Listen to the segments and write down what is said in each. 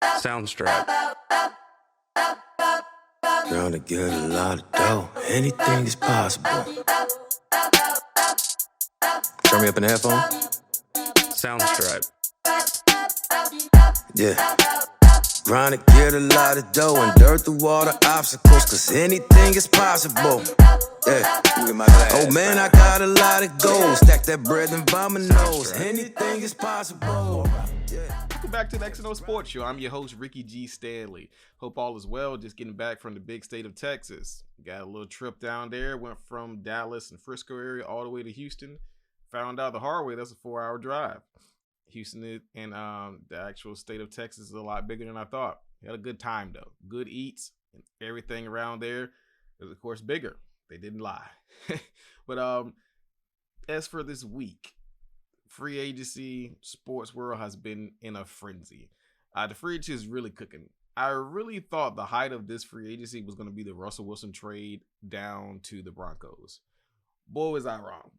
Soundstripe. Trying to get a lot of dough. Anything is possible. Turn me up in the headphone. Soundstripe. Yeah. Trying to get a lot of dough and dirt through all the obstacles, cause anything is possible. Yeah. Oh man, I got a lot of goals. Stack that bread and by my nose. Anything is possible. Yeah. Welcome back to the XandO Sports Show. I'm your host, Ricky G. Stanley. Hope all is well. Just getting back from the big state of Texas. Got a little trip down there. Went from Dallas and Frisco area all the way to Houston. Found out the hard way that's a 4-hour drive. Houston and the actual state of Texas is a lot bigger than I thought. Had a good time though. Good eats and everything around there is of course bigger. They didn't lie. But as for this week, free agency, sports world has been in a frenzy. The free agency is really cooking. I really thought the height of this free agency was going to be the Russell Wilson trade down to the Broncos. Boy, was I wrong.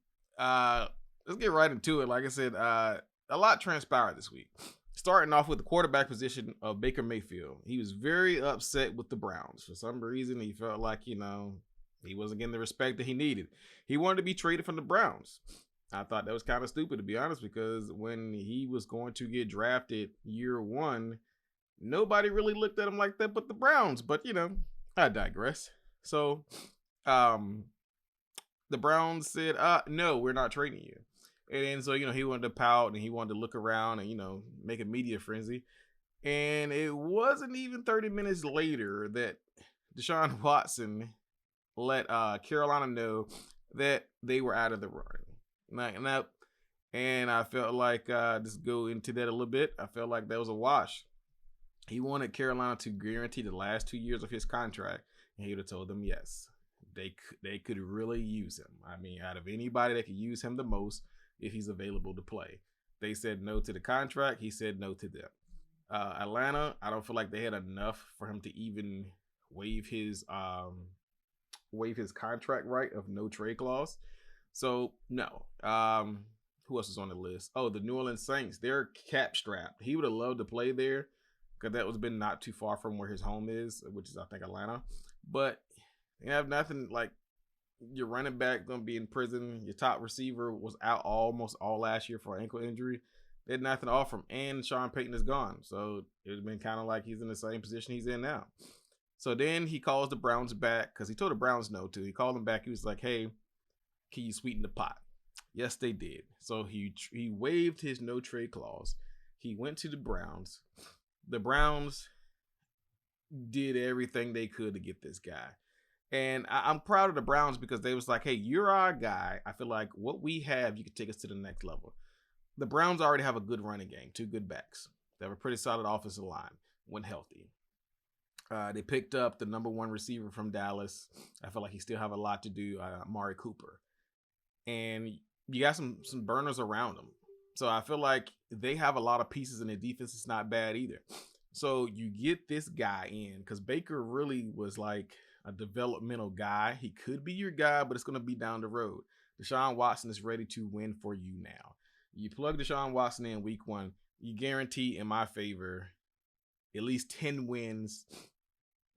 Let's get right into it. Like I said, a lot transpired this week. Starting off with the quarterback position of Baker Mayfield. He was very upset with the Browns. For some reason, he felt like, he wasn't getting the respect that he needed. He wanted to be traded from the Browns. I thought that was kind of stupid, to be honest, because when he was going to get drafted year one, nobody really looked at him like that but the Browns. But, I digress. So, the Browns said, no, we're not trading you. And so, he wanted to pout and he wanted to look around and, make a media frenzy. And it wasn't even 30 minutes later that Deshaun Watson let Carolina know that they were out of the run. And I felt like, just go into that a little bit, I felt like that was a wash. He wanted Carolina to guarantee the last 2 years of his contract, and he would have told them yes. They could really use him. I mean, out of anybody that could use him the most, if he's available to play. They said no to the contract. He said no to them. Atlanta, I don't feel like they had enough for him to even waive his contract right of no trade clause. So no. Who else is on the list? Oh, the New Orleans Saints. They're cap strapped. He would have loved to play there because that was been not too far from where his home is, which is I think Atlanta. But you have nothing like. Your running back gonna be in prison. Your top receiver was out almost all last year for an ankle injury. They had nothing to offer him, and Sean Payton is gone. So it's been kind of like he's in the same position he's in now. So then he calls the Browns back because he told the Browns no too. He called them back. He was like, "Hey, can you sweeten the pot?" Yes, they did. So he waived his no trade clause. He went to the Browns. The Browns did everything they could to get this guy. And I'm proud of the Browns because they was like, hey, you're our guy. I feel like what we have, you can take us to the next level. The Browns already have a good running game, 2 good backs. They have a pretty solid offensive line when healthy. They picked up the number 1 receiver from Dallas. I feel like he still have a lot to do, Amari Cooper. And you got some burners around them. So I feel like they have a lot of pieces in their defense. It's not bad either. So you get this guy in because Baker really was like a developmental guy. He could be your guy, but it's going to be down the road. Deshaun Watson is ready to win for you now. You plug Deshaun Watson in week 1, you guarantee in my favor at least 10 wins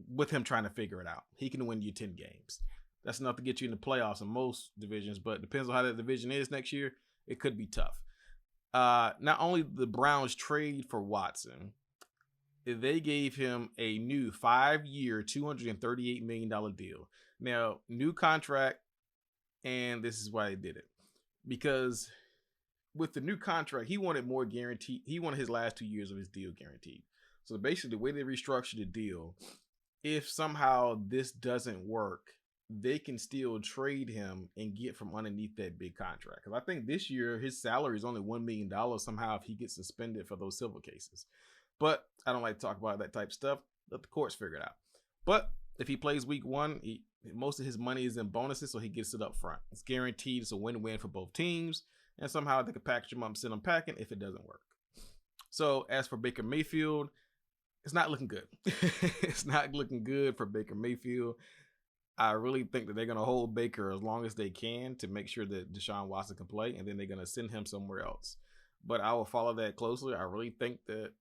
with him trying to figure it out. He can win you 10 games. That's enough to get you in the playoffs in most divisions, but it depends on how that division is next year. It could be tough. Not only the Browns trade for Watson, they gave him a new 5-year, $238 million deal. Now, new contract, and this is why they did it. Because with the new contract, he wanted more guaranteed. He wanted his last 2 years of his deal guaranteed. So basically, the way they restructured the deal, if somehow this doesn't work, they can still trade him and get from underneath that big contract. Because I think this year, his salary is only $1 million somehow if he gets suspended for those civil cases. But I don't like to talk about that type of stuff. Let the courts figure it out. But if he plays week 1, most of his money is in bonuses, so he gets it up front. It's guaranteed. It's a win-win for both teams. And somehow they can package him up and send him packing if it doesn't work. So as for Baker Mayfield, it's not looking good. It's not looking good for Baker Mayfield. I really think that they're going to hold Baker as long as they can to make sure that Deshaun Watson can play, and then they're going to send him somewhere else. But I will follow that closely. I really think that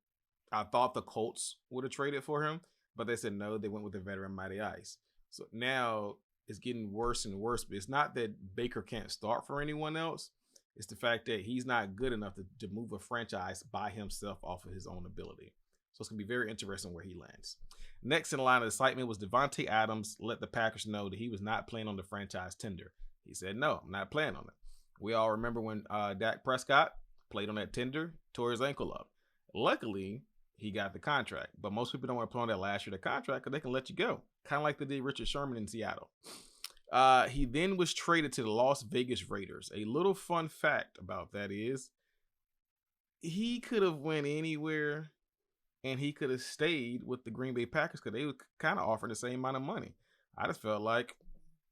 I thought the Colts would have traded for him, but they said no. They went with the veteran Matty Ice. So now it's getting worse and worse. But it's not that Baker can't start for anyone else. It's the fact that he's not good enough to move a franchise by himself off of his own ability. So it's going to be very interesting where he lands. Next in line of excitement was DeVante Adams let the Packers know that he was not playing on the franchise tender. He said, no, I'm not playing on it. We all remember when Dak Prescott played on that tender, tore his ankle up. Luckily, he got the contract. But most people don't want to play on that last year of the contract because they can let you go. Kind of like they did Richard Sherman in Seattle. He then was traded to the Las Vegas Raiders. A little fun fact about that is he could have went anywhere and he could have stayed with the Green Bay Packers because they were kind of offering the same amount of money. I just felt like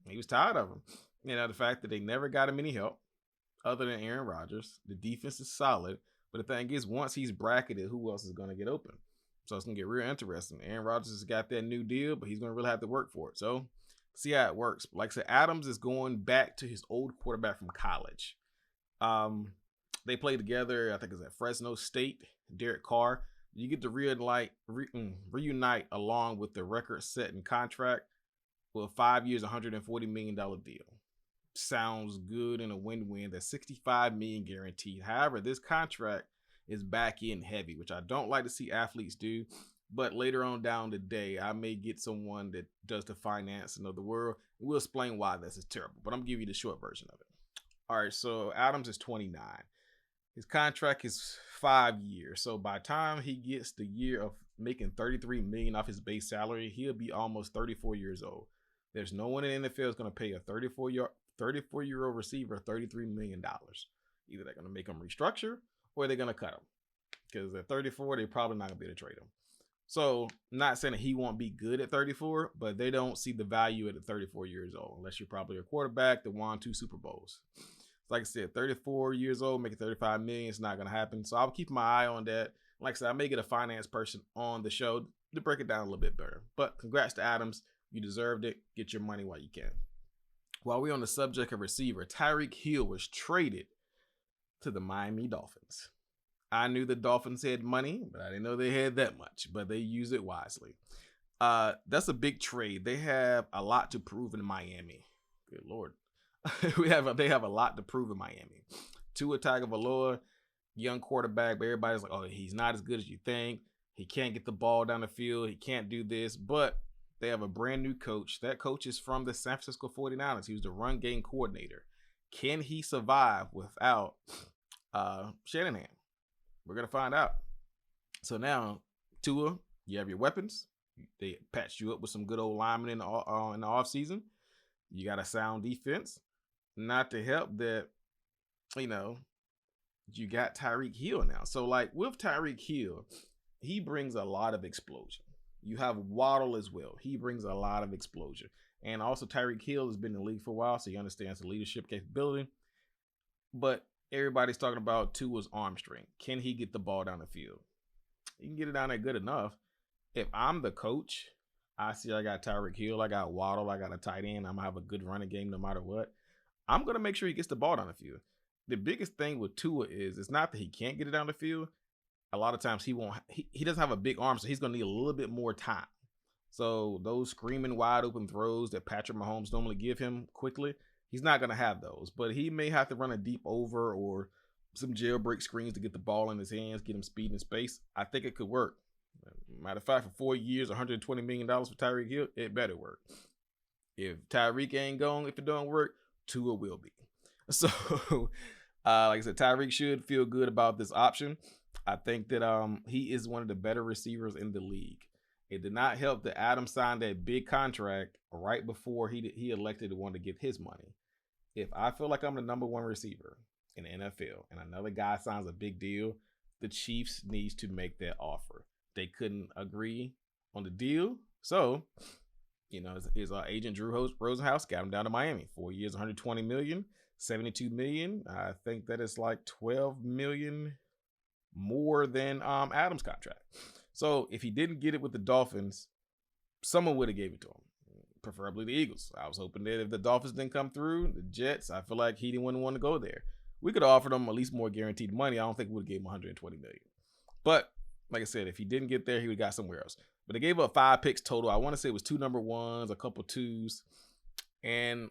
he was tired of them. You know, the fact that they never got him any help other than Aaron Rodgers. The defense is solid. But the thing is, once he's bracketed, who else is going to get open? So it's going to get real interesting. Aaron Rodgers has got that new deal, but he's going to really have to work for it. So see how it works. Like I said, Adams is going back to his old quarterback from college. They played together, I think it's at Fresno State, Derek Carr. You get to reunite along with the record-setting contract with 5 years, $140 million deal. Sounds good in a win-win. That's $65 million guaranteed. However, this contract is back end heavy, which I don't like to see athletes do. But later on down the day, I may get someone that does the financing of the world. We'll explain why this is terrible, but I'm gonna give you the short version of it. All right, so Adams is 29. His contract is 5 years. So by the time he gets the year of making $33 million off his base salary, he'll be almost 34 years old. There's no one in the NFL is going to pay a 34-year-old receiver $33 million. Either they're going to make him restructure or they're going to cut him. Because at 34, they're probably not going to be able to trade him. So, not saying that he won't be good at 34, but they don't see the value at 34 years old, unless you're probably a quarterback that won 2 Super Bowls. Like I said, 34 years old, making $35 million, it's not going to happen. So, I'll keep my eye on that. Like I said, I may get a finance person on the show to break it down a little bit better. But congrats to Adams. You deserved it. Get your money while you can. While we're on the subject of receiver, Tyreek Hill was traded to the Miami Dolphins. I knew the Dolphins had money, but I didn't know they had that much, but they use it wisely. That's a big trade. They have a lot to prove in Miami. Good Lord. They have a lot to prove in Miami. Tua Tagovailoa, young quarterback, but everybody's like, oh, he's not as good as you think. He can't get the ball down the field. He can't do this, but they have a brand new coach. That coach is from the San Francisco 49ers. He was the run game coordinator. Can he survive without Shanahan? We're going to find out. So now, Tua, you have your weapons. They patched you up with some good old linemen in the offseason. You got a sound defense. Not to help that, you got Tyreek Hill now. So, like, with Tyreek Hill, he brings a lot of explosion. You have Waddle as well. He brings a lot of explosion. And also, Tyreek Hill has been in the league for a while, so he understands the leadership capability. But everybody's talking about Tua's arm strength. Can he get the ball down the field? He can get it down there good enough. If I'm the coach, I see I got Tyreek Hill, I got Waddle, I got a tight end. I'm going to have a good running game no matter what. I'm going to make sure he gets the ball down the field. The biggest thing with Tua is it's not that he can't get it down the field. A lot of times he doesn't have a big arm, so he's going to need a little bit more time. So those screaming wide open throws that Patrick Mahomes normally give him quickly, he's not going to have those. But he may have to run a deep over or some jailbreak screens to get the ball in his hands, get him speed and space. I think it could work. Matter of fact, for 4 years, $120 million for Tyreek Hill, it better work. If Tyreek ain't going, if it don't work, Tua will be. So, like I said, Tyreek should feel good about this option. I think that he is one of the better receivers in the league. It did not help that Adams signed that big contract right before he elected to want to get his money. If I feel like I'm the number one receiver in the NFL and another guy signs a big deal, the Chiefs needs to make that offer. They couldn't agree on the deal. So, his agent Drew Rosenhaus got him down to Miami. 4 years, $120 million, $72 million. I think that is like $12 million more than Adams' contract. So if he didn't get it with the Dolphins, someone would have gave it to him, preferably the Eagles. I was hoping that if the Dolphins didn't come through, the Jets, I feel like he wouldn't want to go there. We could have offered him at least more guaranteed money. I don't think we would have gave him $120 million. But like I said, if he didn't get there, he would have got somewhere else. But they gave up 5 picks total. I want to say it was 2 number 1s, a couple 2s, and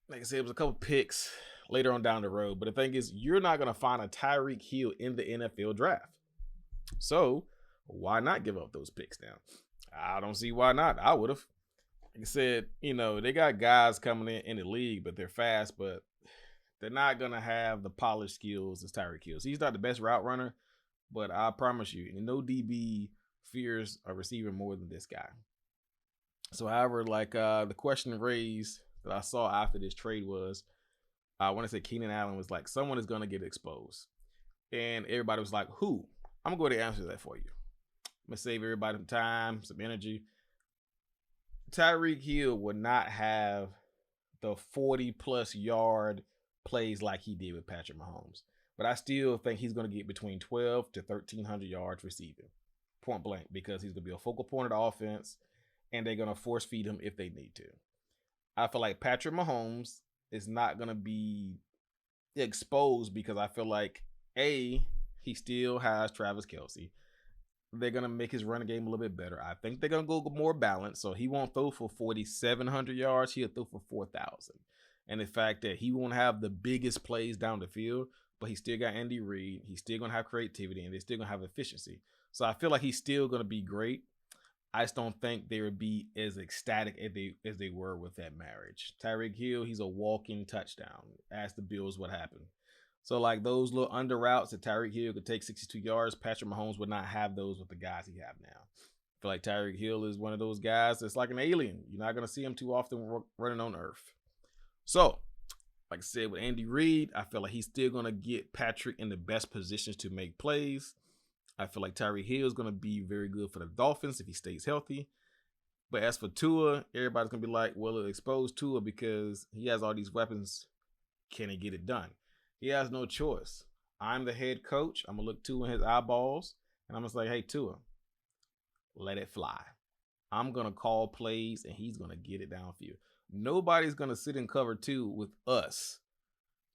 like I said, it was a couple picks later on down the road. But the thing is, you're not going to find a Tyreek Hill in the NFL draft. So why not give up those picks now? I don't see why not. I would have. Like I said, they got guys coming in the league, but they're fast, but they're not going to have the polished skills as Tyreek Hill. He's not the best route runner, but I promise you, no DB fears a receiver more than this guy. So, however, the question raised that I saw after this trade was, I want to say Keenan Allen was like, someone is going to get exposed. And everybody was like, who? I'm going to go ahead and answer that for you. I'm going to save everybody some time, some energy. Tyreek Hill would not have the 40-plus yard plays like he did with Patrick Mahomes. But I still think he's going to get between 12 to 1,300 yards receiving, point blank, because he's going to be a focal point of the offense, and they're going to force feed him if they need to. I feel like Patrick Mahomes is not going to be exposed because I feel like, A, he still has Travis Kelce. They're going to make his running game a little bit better. I think they're going to go more balanced, so he won't throw for 4,700 yards. He'll throw for 4,000. And the fact that he won't have the biggest plays down the field, but he still got Andy Reid. He's still going to have creativity, and they're still going to have efficiency. So I feel like he's still going to be great. I just don't think they would be as ecstatic as they were with that marriage. Tyreek Hill, he's a walking touchdown. Ask the Bills what happened. So those little under routes that Tyreek Hill could take 62 yards, Patrick Mahomes would not have those with the guys he have now. I feel like Tyreek Hill is one of those guys that's like an alien. You're not going to see him too often running on earth. So, like I said, with Andy Reid, I feel like he's still going to get Patrick in the best positions to make plays. I feel like Tyreek Hill is going to be very good for the Dolphins if he stays healthy. But as for Tua, everybody's going to be like, well, it exposed Tua because he has all these weapons. Can he get it done? He has no choice. I'm the head coach. I'm going to look Tua in his eyeballs, and I'm going to say, hey, Tua, let it fly. I'm going to call plays, and he's going to get it downfield. Nobody's going to sit in cover 2 with us.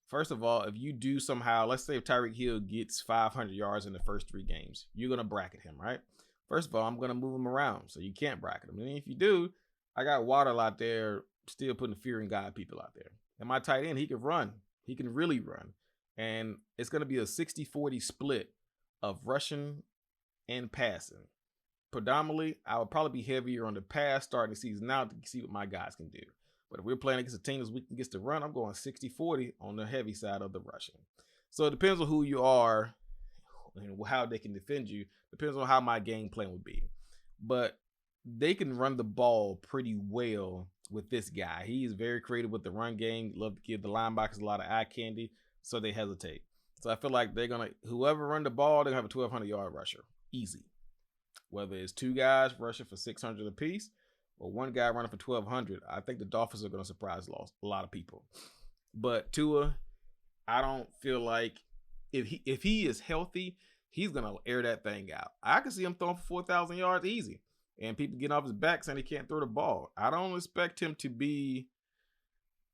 First of all, if you do somehow, let's say if Tyreek Hill gets 500 yards in the first 3 games, you're going to bracket him, right? First of all, I'm going to move him around, so you can't bracket him. And if you do, I got Waddle out there still putting fear in God people out there. And my tight end, he can run. He can really run. And it's going to be a 60-40 split of rushing and passing. Predominantly, I would probably be heavier on the pass starting the season now to see what my guys can do. But if we're playing against a team that's weak against the run, I'm going 60-40 on the heavy side of the rushing. So it depends on who you are and how they can defend you. Depends on how my game plan would be. But they can run the ball pretty well with this guy. He is very creative with the run game. Love to give the linebackers a lot of eye candy, so they hesitate. So I feel like they're going to, whoever run the ball, they're going to have a 1,200-yard rusher. Easy. Whether it's 2 guys rushing for 600 apiece, or 1 guy running for 1,200, I think the Dolphins are going to surprise a lot of people. But Tua, I don't feel like if he is healthy, he's going to air that thing out. I can see him throwing for 4,000 yards easy, and people getting off his back saying he can't throw the ball. I don't expect him to be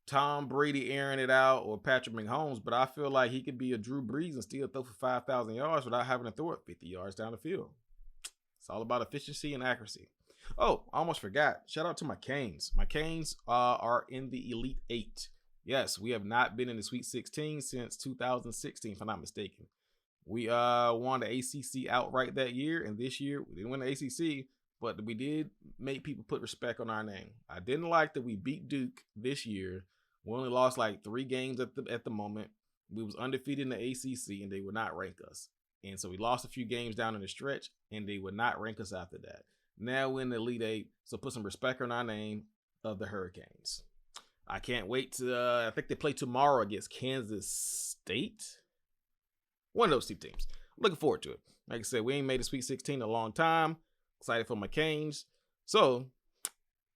Tom Brady airing it out or Patrick Mahomes, but I feel like he could be a Drew Brees and still throw for 5,000 yards without having to throw it 50 yards down the field. It's all about efficiency and accuracy. Oh, I almost forgot. Shout out to my Canes. My Canes are in the Elite 8. Yes, we have not been in the Sweet 16 since 2016, if I'm not mistaken. We won the ACC outright that year, and this year we didn't win the ACC, but we did make people put respect on our name. I didn't like that we beat Duke this year. We only lost 3 games at the moment. We was undefeated in the ACC, and they would not rank us. And so we lost a few games down in the stretch, and they would not rank us after that. Now we're in the Elite 8, so put some respect on our name of the Hurricanes. I can't wait to, I think they play tomorrow against Kansas State. One of those 2 teams. I'm looking forward to it. Like I said, we ain't made a Sweet 16 in a long time. Excited for my Canes. So,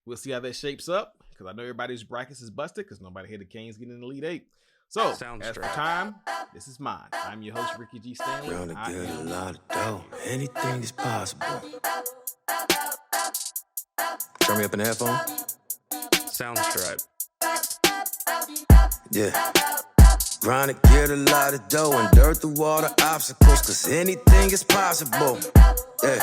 we'll see how that shapes up, because I know everybody's brackets is busted, because nobody had the Canes getting in the Elite 8. So, as for time, this is mine. I'm your host, Ricky G. Stanley. Trying to get a lot of dough. Anything is possible. Turn me up in the headphone. Sounds right. Yeah. Trying to get a lot of dough and dirt through all the obstacles, cause anything is possible. Yeah.